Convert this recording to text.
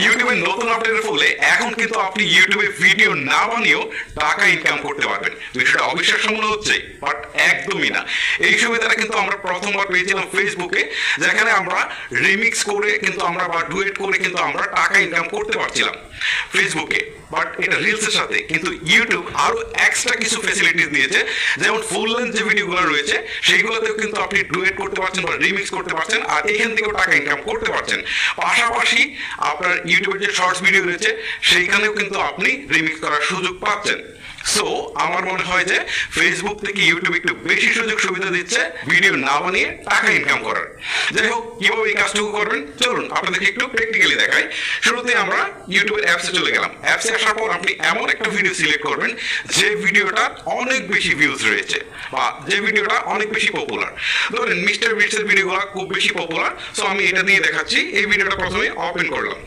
ইউটিউবের নতুন আপডেটের ফলে এখন কিন্তু আপনি ইউটিউবে ভিডিও না বানিয়েও টাকা ইনকাম করতে পারবেন। বিষয়টা অবিশ্বাস্য মনে হচ্ছে, বাট একদমই না। এই সুবিধাটা কিন্তু আমরা প্রথমবার পেয়েছিলাম ফেসবুকে, যেখানে আমরা রিমিক্স করে কিন্তু আমরা বা ডুয়েট করে কিন্তু আমরা টাকা ইনকাম করতে পারছিলাম ফেসবুকে। বাট এটা রিলসের সাথে কিন্তু ইউটিউব আরো এক্সট্রা কিছু ফ্যাসিলিটিস দিয়েছে, যেমন ফুল লেন্থ যে ভিডিওগুলো রয়েছে সেইগুলোতেও কিন্তু আপনি ডুয়েট করতে পারছেন বা রিমিক্স করতে পারছেন, আর এখান থেকেও টাকা ইনকাম করতে পারছেন। পাশাপাশি আপনার ইউটিউবের যে শর্টস ভিডিও রয়েছে সেইখানেও কিন্তু আপনি রিমিক্স করার সুযোগ পাচ্ছেন। সো আমার মনে হয় যে ফেসবুক থেকে ইউটিউব একটু বেশি সুযোগ সুবিধা দিচ্ছে ভিডিও না বানিয়ে টাকা ইনকাম করার। যাই হোক, কিভাবে এই কাজটুকু করবেন চলুন আপনাদেরকে একটু প্র্যাকটিক্যালি দেখাই। শুরুতে আমরা ইউটিউবের অ্যাপসে চলে গেলাম। অ্যাপসে আসার পর আপনি এমন একটা ভিডিও সিলেক্ট করবেন যে ভিডিওটা অনেক বেশি ভিউজ রয়েছে বা যে ভিডিওটা অনেক বেশি পপুলার। ধরেন মিস্টার বিস্টের ভিডিওগুলো খুব বেশি পপুলার, সো আমি এটা দিয়ে দেখাচ্ছি। এই ভিডিওটা প্রথমে ওপেন করলাম।